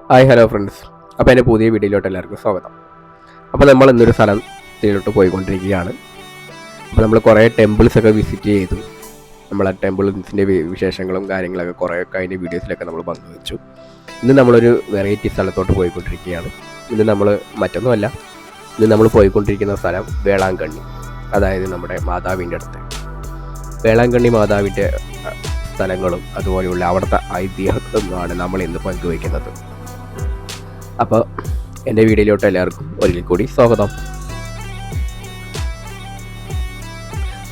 Hi hello friends. അപ്പോൾ എൻ്റെ പുതിയ വീഡിയോയിലോട്ട് എല്ലാവർക്കും സ്വാഗതം. അപ്പോൾ നമ്മൾ ഇന്നൊരു സ്ഥലത്തിലോട്ട് പോയിക്കൊണ്ടിരിക്കുകയാണ്. അപ്പോൾ നമ്മൾ കുറേ ടെമ്പിൾസൊക്കെ വിസിറ്റ് ചെയ്തു. നമ്മൾ ആ ടെമ്പിൾസിൻ്റെ വിശേഷങ്ങളും കാര്യങ്ങളൊക്കെ കുറേയൊക്കെ അതിൻ്റെ വീഡിയോസിലൊക്കെ നമ്മൾ പങ്കുവച്ചു. ഇന്ന് നമ്മളൊരു വെറൈറ്റി സ്ഥലത്തോട്ട് പോയിക്കൊണ്ടിരിക്കുകയാണ്. ഇന്ന് നമ്മൾ മറ്റൊന്നുമല്ല, ഇന്ന് നമ്മൾ പോയിക്കൊണ്ടിരിക്കുന്ന സ്ഥലം വേളാങ്കണ്ണി, അതായത് നമ്മുടെ മാതാവിൻ്റെ അടുത്ത്. വേളാങ്കണ്ണി മാതാവിൻ്റെ സ്ഥലങ്ങളും അതുപോലെയുള്ള അവിടുത്തെ ഐതിഹ്യങ്ങളുമാണ് നമ്മൾ ഇന്ന് പങ്കുവയ്ക്കുന്നത്. അപ്പോൾ എൻ്റെ വീഡിയോയിലോട്ട് എല്ലാവർക്കും ഒരിക്കൽ കൂടി സ്വാഗതം.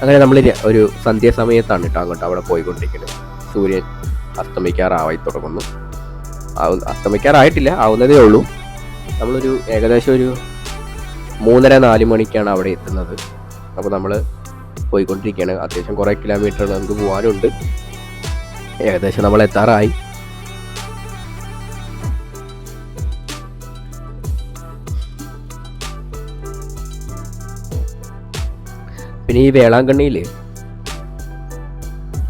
അങ്ങനെ നമ്മൾ ഒരു സന്ധ്യാസമയത്താണ് കേട്ടോ അങ്ങോട്ട് അവിടെ പോയിക്കൊണ്ടിരിക്കുന്നത്. സൂര്യൻ അസ്തമിക്കാറായി തുടങ്ങുന്നു. അസ്തമിക്കാറായിട്ടില്ല, ആവുന്നതേ ഉള്ളൂ. നമ്മളൊരു ഏകദേശം ഒരു 3:30-4 മണിക്കാണ് അവിടെ എത്തുന്നത്. അപ്പോൾ നമ്മൾ പോയിക്കൊണ്ടിരിക്കുകയാണ്. അത്യാവശ്യം കുറേ കിലോമീറ്റർ നമുക്ക് പോകാനുണ്ട്. ഏകദേശം നമ്മൾ എത്താറായി. പിന്നെ ഈ വേളാങ്കണ്ണിയിൽ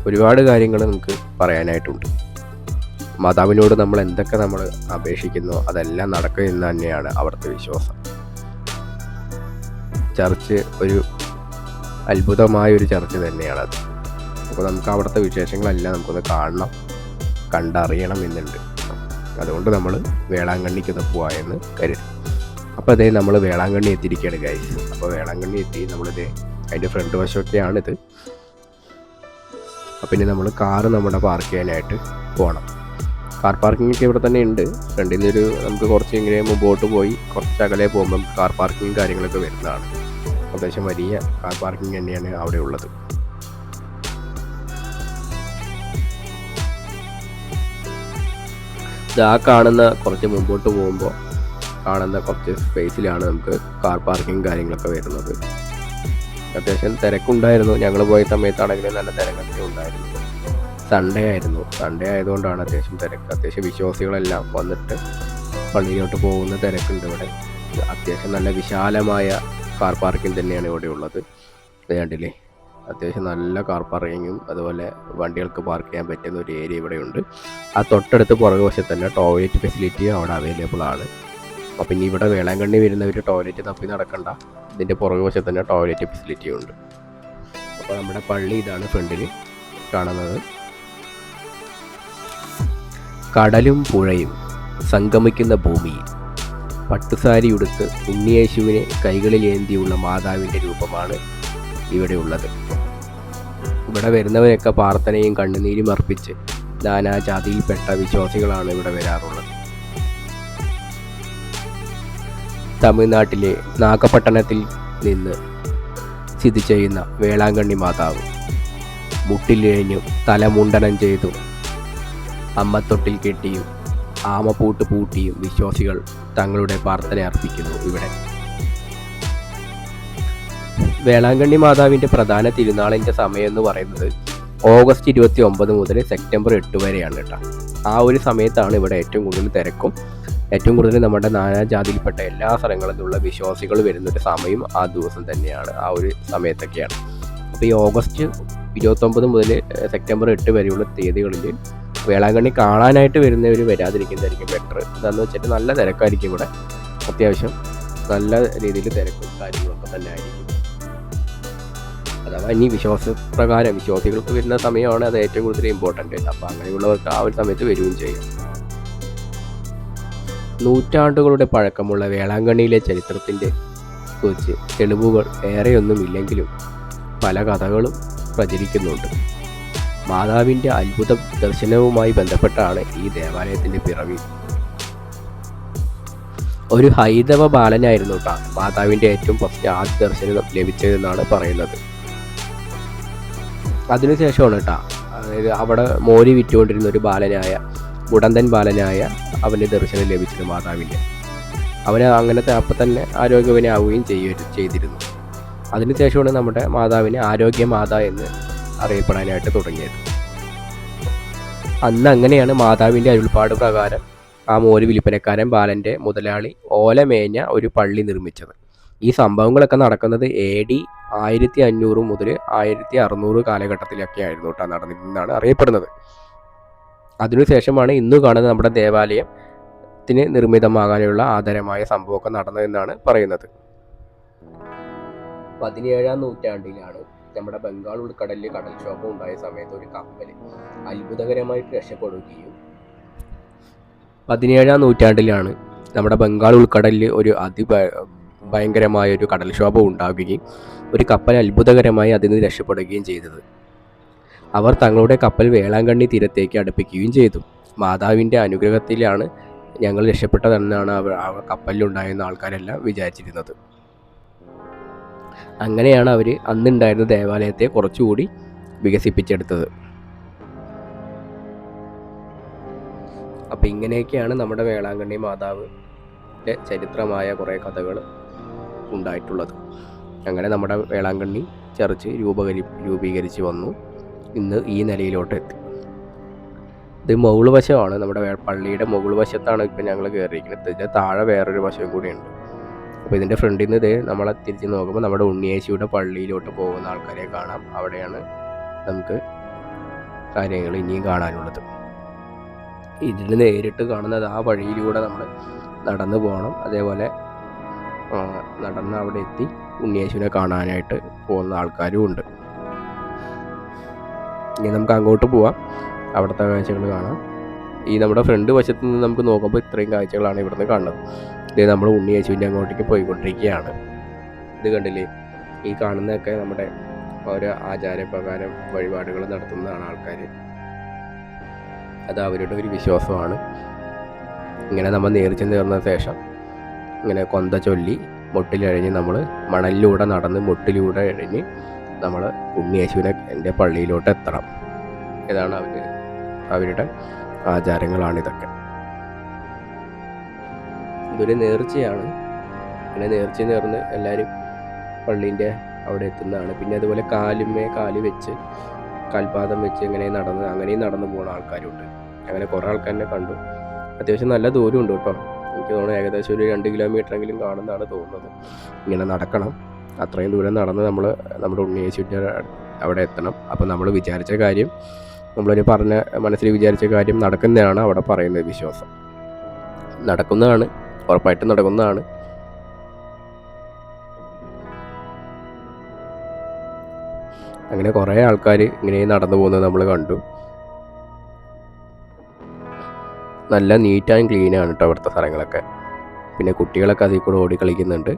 ഒരുപാട് കാര്യങ്ങൾ നമുക്ക് പറയാനായിട്ടുണ്ട്. മാതാവിനോട് നമ്മൾ എന്തൊക്കെ നമ്മൾ അപേക്ഷിക്കുന്നോ അതെല്ലാം നടക്കും എന്ന് തന്നെയാണ് അവിടുത്തെ വിശ്വാസം. ചർച്ച് ഒരു അത്ഭുതമായൊരു ചർച്ച് തന്നെയാണത്. അപ്പോൾ നമുക്ക് അവിടുത്തെ വിശേഷങ്ങളെല്ലാം നമുക്കൊന്ന് കാണണം, കണ്ടറിയണം എന്നുണ്ട്. അതുകൊണ്ട് നമ്മൾ വേളാങ്കണ്ണിക്കൊന്ന് പോവാമെന്ന് കരുതി. അപ്പോൾ അതേ നമ്മൾ വേളാങ്കണ്ണി എത്തിയിരിക്കുകയാണ് ഗൈസ്. അപ്പോൾ വേളാങ്കണ്ണി എത്തി നമ്മളിത് അതിൻ്റെ ഫ്രണ്ട് വശമൊക്കെയാണിത്. അപ്പം ഇനി നമ്മൾ കാറ് നമ്മുടെ പാർക്ക് ചെയ്യാനായിട്ട് പോകണം. കാർ പാർക്കിംഗ് ഒക്കെ ഇവിടെ തന്നെ ഉണ്ട്. ഫ്രണ്ടിൽ നിന്നൊരു നമുക്ക് കുറച്ച് ഇങ്ങനെ മുമ്പോട്ട് പോയി കുറച്ച് അകലെ പോകുമ്പോൾ നമുക്ക് കാർ പാർക്കിങ്ങും കാര്യങ്ങളൊക്കെ വരുന്നതാണ്. അത്യാവശ്യം വലിയ കാർ പാർക്കിംഗ് തന്നെയാണ് അവിടെ ഉള്ളത്. ആ കാണുന്ന കുറച്ച് മുമ്പോട്ട് പോകുമ്പോൾ കാണുന്ന കുറച്ച് സ്പേസിലാണ് നമുക്ക് കാർ പാർക്കിംഗ് കാര്യങ്ങളൊക്കെ വരുന്നത്. അത്യാവശ്യം തിരക്കുണ്ടായിരുന്നു. ഞങ്ങൾ പോയ സമയത്താണെങ്കിലും നല്ല തിരക്കൊക്കെ ഉണ്ടായിരുന്നു. സൺഡേ ആയതുകൊണ്ടാണ് അത്യാവശ്യം തിരക്ക്. അത്യാവശ്യം വിശ്വാസികളെല്ലാം വന്നിട്ട് പള്ളിയിലോട്ട് പോകുന്ന തിരക്കുണ്ട് ഇവിടെ. അത്യാവശ്യം നല്ല വിശാലമായ കാർ പാർക്കിംഗ് തന്നെയാണ് ഇവിടെ ഉള്ളത്. കണ്ടില്ലേ, അത്യാവശ്യം നല്ല കാർ പാർക്കിങ്ങും അതുപോലെ വണ്ടികൾക്ക് പാർക്ക് ചെയ്യാൻ പറ്റുന്ന ഒരു ഏരിയ ഇവിടെ ഉണ്ട്. ആ തൊട്ടടുത്ത് പുറകു വശത്ത് തന്നെ ടോയ്ലറ്റ് ഫെസിലിറ്റിയും അവിടെ അവൈലബിൾ ആണ്. അപ്പം ഇനി ഇവിടെ വേളാങ്കണ്ണി വരുന്നവർ ടോയ്ലറ്റ് തപ്പി നടക്കണ്ട, ഇതിൻ്റെ പുറകു വശത്ത് തന്നെ ടോയ്ലറ്റ് ഫെസിലിറ്റിയും ഉണ്ട്. അപ്പോൾ നമ്മുടെ പള്ളി ഇതാണ് ഫ്രണ്ടിൽ കാണുന്നത്. കടലും പുഴയും സംഗമിക്കുന്ന ഭൂമിയിൽ പട്ടുസാരി ഉടുത്ത് ഉണ്ണിയേശുവിനെ കൈകളിലേന്തിയുള്ള മാതാവിൻ്റെ രൂപമാണ് ഇവിടെ ഉള്ളത്. ഇവിടെ വരുന്നവരൊക്കെ പ്രാർത്ഥനയും കണ്ണുനീരും അർപ്പിച്ച് നാനാജാതിയിൽപ്പെട്ട വിശ്വാസികളാണ് ഇവിടെ വരാറുള്ളത്. തമിഴ്നാട്ടിലെ നാഗപട്ടണത്തിൽ നിന്ന് സ്ഥിതി ചെയ്യുന്ന വേളാങ്കണ്ണി മാതാവ് മുട്ടിലിഴഞ്ഞും തലമുണ്ടനം ചെയ്തും അമ്മത്തൊട്ടിൽ കെട്ടിയും ആമപ്പൂട്ട് പൂട്ടിയും വിശ്വാസികൾ തങ്ങളുടെ പ്രാർത്ഥന അർപ്പിക്കുന്നു ഇവിടെ. വേളാങ്കണ്ണി മാതാവിൻ്റെ പ്രധാന തിരുനാളിൻ്റെ സമയം എന്ന് പറയുന്നത് ഓഗസ്റ്റ് 29 മുതൽ സെപ്റ്റംബർ 8 വരെയാണ് കേട്ടോ. ആ ഒരു സമയത്താണ് ഇവിടെ ഏറ്റവും കൂടുതൽ തിരക്കും ഏറ്റവും കൂടുതൽ നമ്മുടെ നാനാജാതിയിൽപ്പെട്ട എല്ലാ സ്ഥലങ്ങളിൽ നിന്നുള്ള വിശ്വാസികൾ വരുന്നൊരു സമയം ആ ദിവസം തന്നെയാണ്, ആ ഒരു സമയത്തൊക്കെയാണ്. അപ്പോൾ ഈ ഓഗസ്റ്റ് 29 മുതൽ സെപ്റ്റംബർ 8 വരെയുള്ള തീയതികളിൽ വേളാങ്കണ്ണി കാണാനായിട്ട് വരുന്നവർ വരാതിരിക്കുന്നതായിരിക്കും ബെറ്റർ. എന്താണെന്ന് വെച്ചിട്ട് നല്ല തിരക്കായിരിക്കും ഇവിടെ. അത്യാവശ്യം നല്ല രീതിയിൽ തിരക്കും കാര്യങ്ങളൊക്കെ തന്നെ ആയിരിക്കും. അഥവാ ഇനി വിശ്വാസപ്രകാരം വിശ്വാസികൾക്ക് വരുന്ന സമയമാണ് അത് ഏറ്റവും കൂടുതൽ ഇമ്പോർട്ടൻ്റ്. അപ്പോൾ അങ്ങനെയുള്ളവർക്ക് ആ ഒരു സമയത്ത് വരികയും ചെയ്യും. നൂറ്റാണ്ടുകളുടെ പഴക്കമുള്ള വേളാങ്കണ്ണിയിലെ ചരിത്രത്തിൻ്റെ കുറിച്ച് തെളിവുകൾ ഏറെയൊന്നുമില്ലെങ്കിലും പല കഥകളും പ്രചരിക്കുന്നുണ്ട്. മാതാവിൻ്റെ അത്ഭുത ദർശനവുമായി ബന്ധപ്പെട്ടാണ് ഈ ദേവാലയത്തിൻ്റെ പിറവി. ഒരു ഹൈന്ദവ ബാലനായിരുന്നു കേട്ടോ മാതാവിൻ്റെ ഏറ്റവും ഫസ്റ്റ് ആദ്യ ദർശനം ലഭിച്ചതെന്നാണ് പറയുന്നത്. അതിനുശേഷമാണ് കേട്ടോ, അതായത് അവിടെ മോരി വിറ്റുകൊണ്ടിരുന്ന ഒരു ബാലനായ മുടന്തൻ ബാലനായ അവൻ്റെ ദർശനം ലഭിച്ചത് മാതാവിൻ്റെ. അവന് അങ്ങനത്തെ അപ്പം തന്നെ ആരോഗ്യവനാവുകയും ചെയ്തിരുന്നു. അതിനുശേഷമാണ് നമ്മുടെ മാതാവിനെ ആരോഗ്യമാത എന്ന് അറിയപ്പെടാനായിട്ട് തുടങ്ങിയത്. അന്ന് അങ്ങനെയാണ് മാതാവിൻ്റെ അരുൾപ്പാട് പ്രകാരം ആ മോര് വിൽപ്പനക്കാരൻ ബാലൻ്റെ മുതലാളി ഓലമേഞ്ഞ ഒരു പള്ളി നിർമ്മിച്ചത്. ഈ സംഭവങ്ങളൊക്കെ നടക്കുന്നത് AD 1500 മുതൽ 1600 കാലഘട്ടത്തിലൊക്കെ ആയിരുന്നു കേട്ടോ നടന്നിരുന്നതാണ് അറിയപ്പെടുന്നത്. അതിനുശേഷമാണ് ഇന്ന് കാണുന്ന നമ്മുടെ ദേവാലയം ദൈവത്തിന് നിർമ്മിതമാകാനുള്ള ആദരമായ സംഭവമൊക്കെ നടന്നതെന്നാണ് പറയുന്നത്. 17-ാം നൂറ്റാണ്ടിലാണ് നമ്മുടെ ബംഗാൾ ഉൾക്കടലിൽ കടൽക്ഷോഭം ഉണ്ടായ സമയത്ത് ഒരു കപ്പൽ അത്ഭുതകരമായിട്ട് രക്ഷപ്പെടുകയും 17-ാം നൂറ്റാണ്ടിലാണ് നമ്മുടെ ബംഗാൾ ഉൾക്കടലിൽ ഒരു ഭയങ്കരമായ ഒരു കടൽക്ഷോഭം ഉണ്ടാകുകയും ഒരു കപ്പൽ അത്ഭുതകരമായി അതിൽ നിന്ന് രക്ഷപ്പെടുകയും ചെയ്തത്. അവർ തങ്ങളുടെ കപ്പൽ വേളാങ്കണ്ണി തീരത്തേക്ക് അടുപ്പിക്കുകയും ചെയ്തു. മാതാവിൻ്റെ അനുഗ്രഹത്തിലാണ് ഞങ്ങൾ രക്ഷപ്പെട്ടതെന്നാണ് അവർ കപ്പലിലുണ്ടായിരുന്ന ആൾക്കാരെല്ലാം വിചാരിച്ചിരുന്നത്. അങ്ങനെയാണ് അവർ അന്നുണ്ടായിരുന്ന ദേവാലയത്തെ കുറച്ചുകൂടി വികസിപ്പിച്ചെടുത്തത്. അപ്പം ഇങ്ങനെയൊക്കെയാണ് നമ്മുടെ വേളാങ്കണ്ണി മാതാവിൻ്റെ ചരിത്രമായ കുറേ കഥകൾ ഉണ്ടായിട്ടുള്ളത്. അങ്ങനെ നമ്മുടെ വേളാങ്കണ്ണി ചർച്ച് രൂപീകരിച്ച് വന്നു. ഇന്ന് ഈ നിലയിലോട്ട് എത്തി. ഇത് മുകൾ വശമാണ്, നമ്മുടെ പള്ളിയുടെ മുകൾ വശത്താണ് ഇപ്പം ഞങ്ങൾ കയറിയിരിക്കുന്നത്. ഇതിൻ്റെ താഴെ വേറൊരു വശം കൂടിയുണ്ട്. അപ്പോൾ ഇതിൻ്റെ ഫ്രണ്ടിൽ നിന്ന് നമ്മളെ തിരിച്ച് നോക്കുമ്പോൾ നമ്മുടെ ഉണ്ണിയേശുവിടെ പള്ളിയിലോട്ട് പോകുന്ന ആൾക്കാരെ കാണാം. അവിടെയാണ് നമുക്ക് കാര്യങ്ങൾ ഇനിയും കാണാനുള്ളത്. ഇതിന് നേരിട്ട് കാണുന്നത് ആ വഴിയിലൂടെ നമ്മൾ നടന്നു പോകണം. അതേപോലെ നടന്ന് അവിടെ എത്തി ഉണ്ണിയേശുവിനെ കാണാനായിട്ട് പോകുന്ന ആൾക്കാരും ഉണ്ട്. ഇനി നമുക്ക് അങ്ങോട്ട് പോവാം, അവിടുത്തെ കാഴ്ചകൾ കാണാം. ഈ നമ്മുടെ ഫ്രണ്ട് വശത്ത് നിന്ന് നമുക്ക് നോക്കുമ്പോൾ ഇത്രയും കാഴ്ചകളാണ് ഇവിടുന്ന് കാണുന്നത്. ഇത് നമ്മൾ ഉണ്ണിയേശുവിൻ്റെ അങ്ങോട്ടേക്ക് പോയിക്കൊണ്ടിരിക്കുകയാണ്. ഇത് കണ്ടില്ലേ, ഈ കാണുന്നതൊക്കെ നമ്മുടെ ഓരോ ആചാരപ്രകാരം വഴിപാടുകൾ നടത്തുന്നതാണ് ആൾക്കാർ. അത് അവരുടെ ഒരു വിശ്വാസമാണ്. ഇങ്ങനെ നമ്മൾ നേർച്ച നേർന്ന ശേഷം ഇങ്ങനെ കൊന്ത ചൊല്ലി മുട്ടിലഴിഞ്ഞ് നമ്മൾ മണലിലൂടെ നടന്ന് മുട്ടിലൂടെ എഴിഞ്ഞ് നമ്മൾ ഉണ്ണിയേശുവിനെ എൻ്റെ പള്ളിയിലോട്ട് എത്തണം. ഇതാണ് അവരുടെ ആചാരങ്ങളാണിതൊക്കെ. ഇതൊരു നേർച്ചയാണ്. അങ്ങനെ നേർച്ച നേർന്ന് എല്ലാവരും പള്ളീൻ്റെ അവിടെ എത്തുന്നതാണ്. പിന്നെ അതുപോലെ കാല് വെച്ച് കാൽപാദം വെച്ച് അങ്ങനെയും നടന്നു പോകുന്ന ആൾക്കാരുണ്ട്. അങ്ങനെ കുറേ ആൾക്കാരെ കണ്ടു. അത്യാവശ്യം നല്ല ദൂരമുണ്ട് കേട്ടോ. എനിക്ക് തോന്നുന്നു ഏകദേശം ഒരു 2 കിലോമീറ്ററെങ്കിലും കാണുന്നതാണ് തോന്നുന്നത്. ഇങ്ങനെ നടക്കണം. അത്രയും ദൂരം നടന്ന് നമ്മൾ നമ്മുടെ ഉണ്ണിയേശുവിൻ്റെ അവിടെ എത്തണം. അപ്പോൾ നമ്മൾ വിചാരിച്ച കാര്യം, നമ്മളൊരു മനസ്സിൽ വിചാരിച്ച കാര്യം നടക്കുന്നതാണ് അവിടെ പറയുന്നത്. വിശ്വാസം നടക്കുന്നതാണ്, ഉറപ്പായിട്ടും നടക്കുന്നതാണ്. അങ്ങനെ കുറേ ആൾക്കാർ ഇങ്ങനെ നടന്നു പോകുന്നത് നമ്മൾ കണ്ടു. നല്ല നീറ്റ് ആൻഡ് ക്ലീൻ ആണ് കേട്ടോ അവിടുത്തെ സ്ഥലങ്ങളൊക്കെ. പിന്നെ കുട്ടികളൊക്കെ അതിൽ കൂടെ ഓടി കളിക്കുന്നുണ്ട്.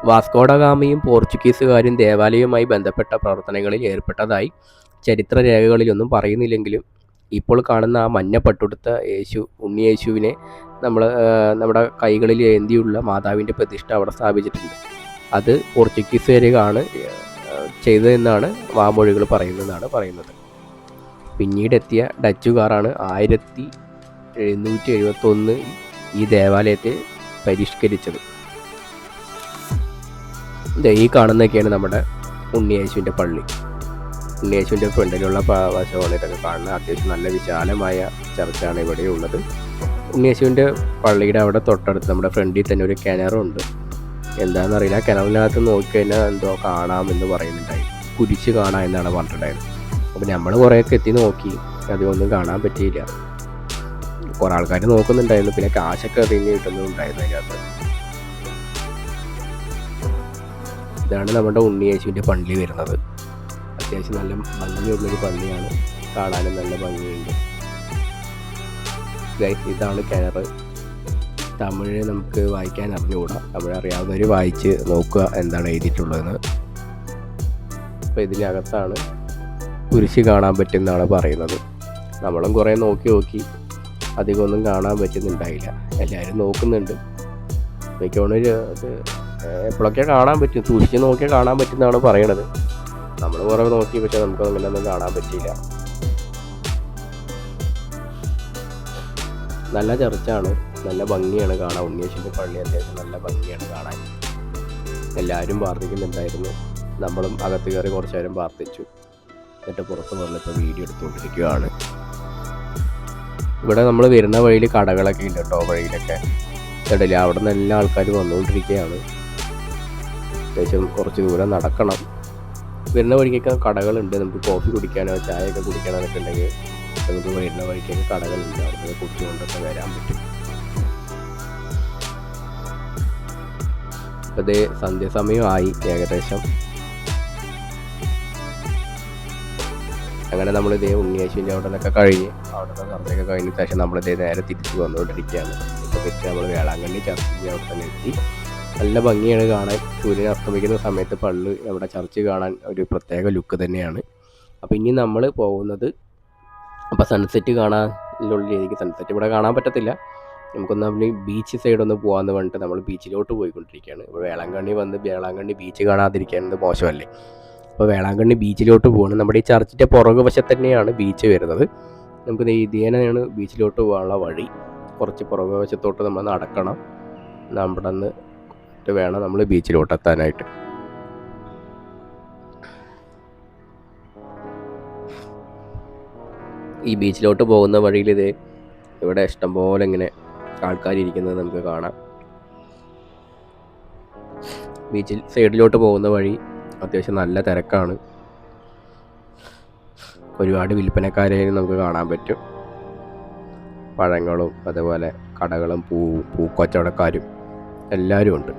വാസ്കോഡഗാമയും പോർച്ചുഗീസുകാരും ദേവാലയവുമായി ബന്ധപ്പെട്ട പ്രവർത്തനങ്ങളിൽ ഏർപ്പെട്ടതായി ചരിത്രരേഖകളിലൊന്നും പറയുന്നില്ലെങ്കിലും ഇപ്പോൾ കാണുന്ന ആ മഞ്ഞ പട്ടുടുത്ത ഉണ്ണിയേശുവിനെ നമ്മുടെ കൈകളിൽ ഏന്തിയുള്ള മാതാവിൻ്റെ പ്രതിഷ്ഠ അവിടെ സ്ഥാപിച്ചിട്ടുണ്ട്. അത് പോർച്ചുഗീസുകാരാണ് ചെയ്തതെന്നാണ് വാമൊഴികൾ പറയുന്നത്. പിന്നീടെത്തിയ ഡച്ചുകാരാണ് 1771 ഈ ദേവാലയത്തെ പരിഷ്കരിച്ചത്. ഈ കാണുന്നതൊക്കെയാണ് നമ്മുടെ ഉണ്ണിയേശുവിൻ്റെ പള്ളി. ഉണ്ണിയേശുവിൻ്റെ ഫ്രണ്ടിലുള്ള വശമാണ് ഇതൊക്കെ കാണുന്നത്. അത്യാവശ്യം നല്ല വിശാലമായ ചർച്ചാണ് ഇവിടെ ഉള്ളത്. ഉണ്ണിയേശുവിൻ്റെ പള്ളിയുടെ അവിടെ തൊട്ടടുത്ത് നമ്മുടെ ഫ്രണ്ടിൽ തന്നെ ഒരു കിണറുണ്ട്. എന്താണെന്നറിയില്ല, കിണറിനകത്ത് നോക്കിക്കഴിഞ്ഞാൽ എന്തോ കാണാമെന്ന് പറയുന്നുണ്ടായി. കുരിശ് കാണാം എന്നാണ് പറഞ്ഞിട്ടുണ്ടായത്. അപ്പോൾ നമ്മൾ കുറേയൊക്കെ എത്തി നോക്കി, അതൊന്നും കാണാൻ പറ്റിയില്ല. കുറേ ആൾക്കാർ നോക്കുന്നുണ്ടായിരുന്നു. പിന്നെ കാശൊക്കെ എറിഞ്ഞ് കിട്ടുന്നുണ്ടായിരുന്നു അതിനകത്ത്. ഇതാണ് നമ്മുടെ ഉണ്ണിയേശുവിൻ്റെ പള്ളി വരുന്നത്. അത്യാവശ്യം നല്ല ഭംഗിയുള്ളൊരു പള്ളിയാണ്, കാണാനും നല്ല ഭംഗിയുണ്ട്. ഇതാണ് കിണർ. തമിഴ് നമുക്ക് വായിക്കാൻ അറിഞ്ഞുകൂടാ. തമിഴ് അറിയാവുന്നവർ വായിച്ച് നോക്കുക എന്താണ് എഴുതിയിട്ടുള്ളതെന്ന്. അപ്പോൾ ഇതിനകത്താണ് കുരിശ് കാണാൻ പറ്റുമെന്നാണ് പറയുന്നത്. നമ്മളും കുറേ നോക്കി അധികമൊന്നും കാണാൻ പറ്റുന്നുണ്ടായില്ല. എല്ലാവരും നോക്കുന്നുണ്ട്. മിക്കവാറും എപ്പോഴൊക്കെ കാണാൻ പറ്റും, സൂക്ഷിച്ച് നോക്കിയാൽ കാണാൻ പറ്റുമെന്നാണ് പറയണത്. നമ്മൾ കുറേ നോക്കി, പക്ഷെ നമുക്ക് അങ്ങനെയൊന്നും കാണാൻ പറ്റിയില്ല. നല്ല ചർച്ചാണ്, നല്ല ഭംഗിയാണ് കാണാൻ. ഉണ്ണിയേശുവിൻ്റെ പള്ളി അത്യാവശ്യം നല്ല ഭംഗിയാണ് കാണാൻ. എല്ലാവരും പ്രാർത്ഥിക്കുന്നുണ്ടായിരുന്നു. നമ്മളും അകത്ത് കയറി കുറച്ച് നേരം പ്രാർത്ഥിച്ചു. എന്നിട്ട് പുറത്ത് വന്നിപ്പോൾ വീഡിയോ എടുത്തുകൊണ്ടിരിക്കുകയാണ്. ഇവിടെ നമ്മൾ വരുന്ന വഴിയിൽ കടകളൊക്കെ ഉണ്ട് കേട്ടോ. വഴിയിലൊക്കെ ഇടയില്ല, അവിടെ നിന്ന് എല്ലാ ആൾക്കാരും വന്നുകൊണ്ടിരിക്കുകയാണ്. അത്യാവശ്യം കുറച്ച് ദൂരം നടക്കണം. വരുന്ന വഴിക്കൊക്കെ കടകളുണ്ട്. നമുക്ക് കോഫി കുടിക്കാനോ ചായയൊക്കെ കുടിക്കാനോ ഒക്കെ ഉണ്ടെങ്കിൽ നമുക്ക് വരുന്ന വഴിക്കൊക്കെ കടകളുണ്ട്, അവിടെ കുടിച്ചുകൊണ്ടൊക്കെ വരാൻ പറ്റും. അപ്പോൾ ഇത് സന്ധ്യാസമയമായി ഏകദേശം. അങ്ങനെ നമ്മളിതേ ഉണ്ണിയേശുവിൻ്റെ അവിടെ നിന്നൊക്കെ കഴിഞ്ഞ് അവിടുത്തെ സന്ധ്യയൊക്കെ കഴിഞ്ഞ ശേഷം നമ്മളിതേ നേരെ തിരിച്ച് വന്നുകൊണ്ടിരിക്കുകയാണ്. ഇപ്പോൾ തിരിച്ച് നമ്മൾ വേളാങ്കണ്ണി ചർച്ചിൻ്റെ അവിടെ തന്നെ എത്തി. നല്ല ഭംഗിയാണ് കാണാൻ. സൂര്യൻ അസ്തമിക്കുന്ന സമയത്ത് പള്ളി നമ്മുടെ ചർച്ച് കാണാൻ ഒരു പ്രത്യേക ലുക്ക് തന്നെയാണ്. അപ്പോൾ ഇനി നമ്മൾ പോകുന്നത് അപ്പോൾ സൺസെറ്റ് കാണാനുള്ള രീതിക്ക്, സൺസെറ്റ് ഇവിടെ കാണാൻ പറ്റത്തില്ല, നമുക്കൊന്ന് നമ്മൾ ബീച്ച് സൈഡൊന്ന് പോകാമെന്ന് പറഞ്ഞിട്ട് നമ്മൾ ബീച്ചിലോട്ട് പോയിക്കൊണ്ടിരിക്കുകയാണ്. ഇപ്പോൾ വേളാങ്കണ്ണി ബീച്ച് കാണാതിരിക്കുന്നത് മോശമല്ലേ. അപ്പോൾ വേളാങ്കണ്ണി ബീച്ചിലോട്ട് പോകണം. നമ്മുടെ ഈ ചർച്ചിൻ്റെ പുറകു വശത്ത് തന്നെയാണ് ബീച്ച് വരുന്നത്. നമുക്ക് ഇതേനാണ് ബീച്ചിലോട്ട് പോകാനുള്ള വഴി. കുറച്ച് പുറകു വശത്തോട്ട് നമ്മൾ നടക്കണം. നമ്മുടെ നിന്ന് വേണം നമ്മൾ ബീച്ചിലോട്ട് എത്താനായിട്ട്. ഈ ബീച്ചിലോട്ട് പോകുന്ന വഴിയിൽ ഇവിടെ ഇഷ്ടംപോലെ ഇങ്ങനെ ആൾക്കാരിയ്ക്കുന്നത് നമുക്ക് കാണാം. ബീച്ചിൽ സൈഡിലോട്ട് പോകുന്ന വഴി അത്യാവശ്യം നല്ല തിരക്കാണ്. ഒരുപാട് വിൽപ്പനക്കാരെയും നമുക്ക് കാണാൻ പറ്റും. പഴങ്ങളും അതുപോലെ കടകളും പൂക്കച്ചവടക്കാരും എല്ലാവരും ഉണ്ട്.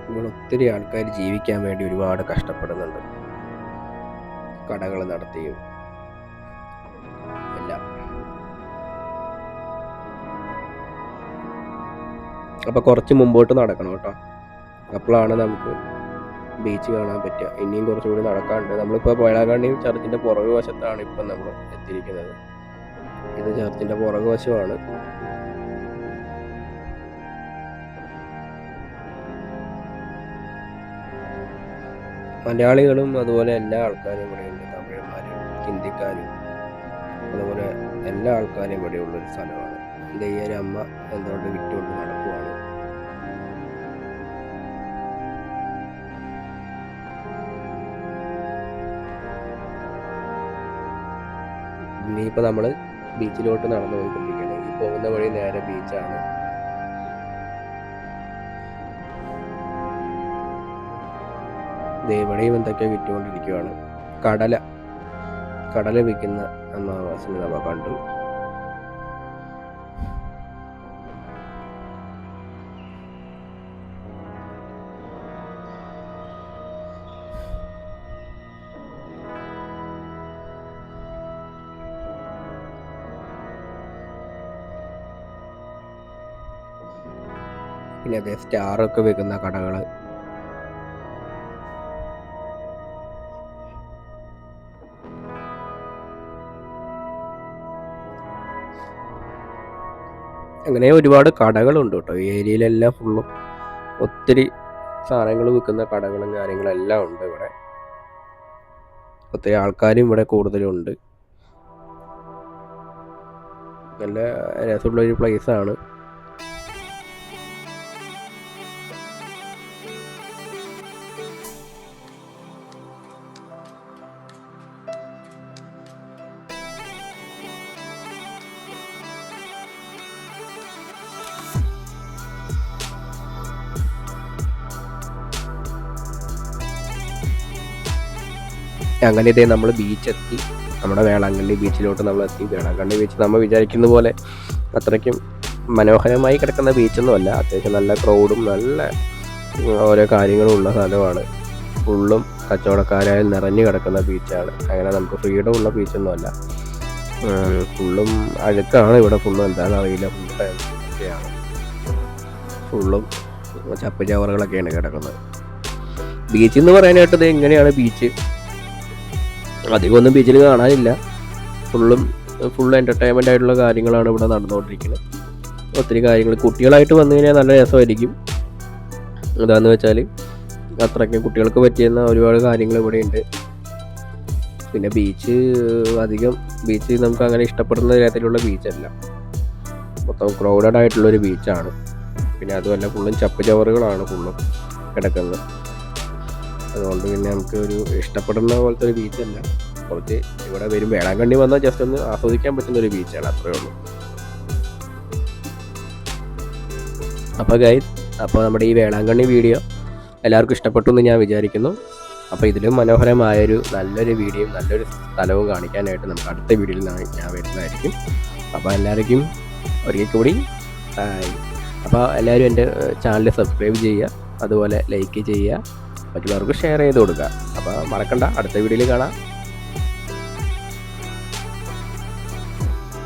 ഇവിടെ ഒത്തിരി ആൾക്കാർ ജീവിക്കാൻ വേണ്ടി ഒരുപാട് കഷ്ടപ്പെടുന്നുണ്ട്, കടകൾ നടത്തിയും എല്ലാം. അപ്പോൾ കുറച്ച് മുമ്പോട്ട് നടക്കണം കേട്ടോ, അപ്പോഴാണ് നമുക്ക് ബീച്ച് കാണാൻ പറ്റുക. ഇനിയും കുറച്ചുകൂടി നടക്കാനുണ്ട്. നമ്മളിപ്പോൾ വേളാങ്കണ്ണി ചർച്ചിൻ്റെ പുറകു വശത്താണ് ഇപ്പം നമ്മൾ എത്തിയിരിക്കുന്നത്. ഇത് ചർച്ചിൻ്റെ പുറകു വശമാണ്. മലയാളികളും അതുപോലെ എല്ലാ ആൾക്കാരും ഇവിടെയുണ്ട്. തമിഴന്മാരും ഹിന്ദിക്കാരും അതുപോലെ എല്ലാ ആൾക്കാരും ഇവിടെ ഉള്ളൊരു സ്ഥലമാണ്. ഈ ഒരു അമ്മ എന്തുകൊണ്ട് വിറ്റുകൊണ്ട് നടക്കുവാണ്. ഇനിയിപ്പോൾ നമ്മൾ ബീച്ചിലോട്ട് നടന്നു പോയിക്കൊണ്ടിരിക്കുകയാണ്. ഈ പോകുന്ന വഴി നേരെ ബീച്ചാണ്. ഇവിടെയും എന്തൊക്കെയോ വിറ്റുകൊണ്ടിരിക്കുകയാണ്. കടല വിൽക്കുന്ന അമ്മാവാസിനെ നമ്മൾ കണ്ടു. പിന്നെ അതേ സ്റ്റാറൊക്കെ വെക്കുന്ന കടകൾ. അങ്ങനെ ഒരുപാട് കടകളുണ്ട് കേട്ടോ ഈ ഏരിയയിലെല്ലാം. ഫുള്ളും ഒത്തിരി സാധനങ്ങൾ വിൽക്കുന്ന കടകളും കാര്യങ്ങളും എല്ലാം ഉണ്ട് ഇവിടെ. ഒത്തിരി ആൾക്കാരും ഇവിടെ കൂടുതലുണ്ട്. നല്ല രസമുള്ളൊരു പ്ലേസാണ്. അങ്ങനെ ഇതേ നമ്മൾ ബീച്ചെത്തി. നമ്മുടെ വേളാങ്കണ്ണി ബീച്ചിലോട്ട് നമ്മൾ എത്തി. വേളാങ്കണ്ണി ബീച്ച് നമ്മൾ വിചാരിക്കുന്ന പോലെ അത്രയ്ക്കും മനോഹരമായി കിടക്കുന്ന ബീച്ചൊന്നുമല്ല. അത്യാവശ്യം നല്ല ക്രൗഡും നല്ല ഓരോ കാര്യങ്ങളും ഉള്ള സ്ഥലമാണ്. ഫുള്ളും കച്ചവടക്കാരായി നിറഞ്ഞു കിടക്കുന്ന ബീച്ചാണ്. അങ്ങനെ നമുക്ക് ഫ്രീഡം ഉള്ള ബീച്ചൊന്നുമല്ല. ഫുള്ളും അഴുക്കാണ് ഇവിടെ. ഫുള്ളും എന്താണെന്ന് അറിയില്ല. ഫുള്ളൊക്കെയാണ്. ഫുള്ളും ചപ്പ് ചവറുകളൊക്കെയാണ് കിടക്കുന്നത്. ബീച്ച് എന്ന് പറയാനായിട്ട് ഇത് എങ്ങനെയാണ് ബീച്ച് അധികമൊന്നും ബീച്ചിൽ കാണാനില്ല. ഫുൾ എൻ്റർടൈൻമെൻ്റ് ആയിട്ടുള്ള കാര്യങ്ങളാണ് ഇവിടെ നടന്നുകൊണ്ടിരിക്കുന്നത്. ഒത്തിരി കാര്യങ്ങൾ കുട്ടികളായിട്ട് വന്നു കഴിഞ്ഞാൽ നല്ല രസമായിരിക്കും. എന്താണെന്ന് വെച്ചാൽ അത്രയ്ക്കും കുട്ടികൾക്ക് പറ്റിയെന്ന ഒരുപാട് കാര്യങ്ങൾ ഇവിടെ ഉണ്ട്. പിന്നെ ബീച്ച് നമുക്ക് അങ്ങനെ ഇഷ്ടപ്പെടുന്ന തരത്തിലുള്ള ബീച്ചല്ല. മൊത്തം ക്രൗഡഡ് ആയിട്ടുള്ളൊരു ബീച്ചാണ്. പിന്നെ അതുമല്ല ഫുള്ളും ചപ്പ് ചവറുകളാണ് ഫുള്ളും കിടക്കുന്നത്. അതുകൊണ്ട് പിന്നെ നമുക്ക് ഒരു ഇഷ്ടപ്പെടുന്ന പോലത്തെ ഒരു ബീച്ചല്ല. കുറച്ച് ഇവിടെ വരും വേളാങ്കണ്ണി വന്നാൽ ജസ്റ്റ് ഒന്ന് ആസ്വദിക്കാൻ പറ്റുന്ന ഒരു ബീച്ചാണ്, അത്രയേ ഉള്ളൂ. അപ്പോൾ നമ്മുടെ ഈ വേളാങ്കണ്ണി വീഡിയോ എല്ലാവർക്കും ഇഷ്ടപ്പെട്ടു എന്ന് ഞാൻ വിചാരിക്കുന്നു. അപ്പോൾ ഇതിലും മനോഹരമായൊരു നല്ലൊരു വീഡിയോയും നല്ലൊരു സ്ഥലവും കാണിക്കാനായിട്ട് നമുക്ക് അടുത്ത വീഡിയോയിൽ ഞാൻ വരുന്നതായിരിക്കും. അപ്പോൾ എല്ലാവർക്കും ഒരിക്കൽ കൂടി അപ്പോൾ എല്ലാവരും എൻ്റെ ചാനൽ സബ്സ്ക്രൈബ് ചെയ്യുക, അതുപോലെ ലൈക്ക് ചെയ്യുക, മറ്റുള്ളവർക്ക് ഷെയർ ചെയ്ത് കൊടുക്കുക. അപ്പോൾ മറക്കണ്ട, അടുത്ത വീഡിയോയിൽ കാണാം.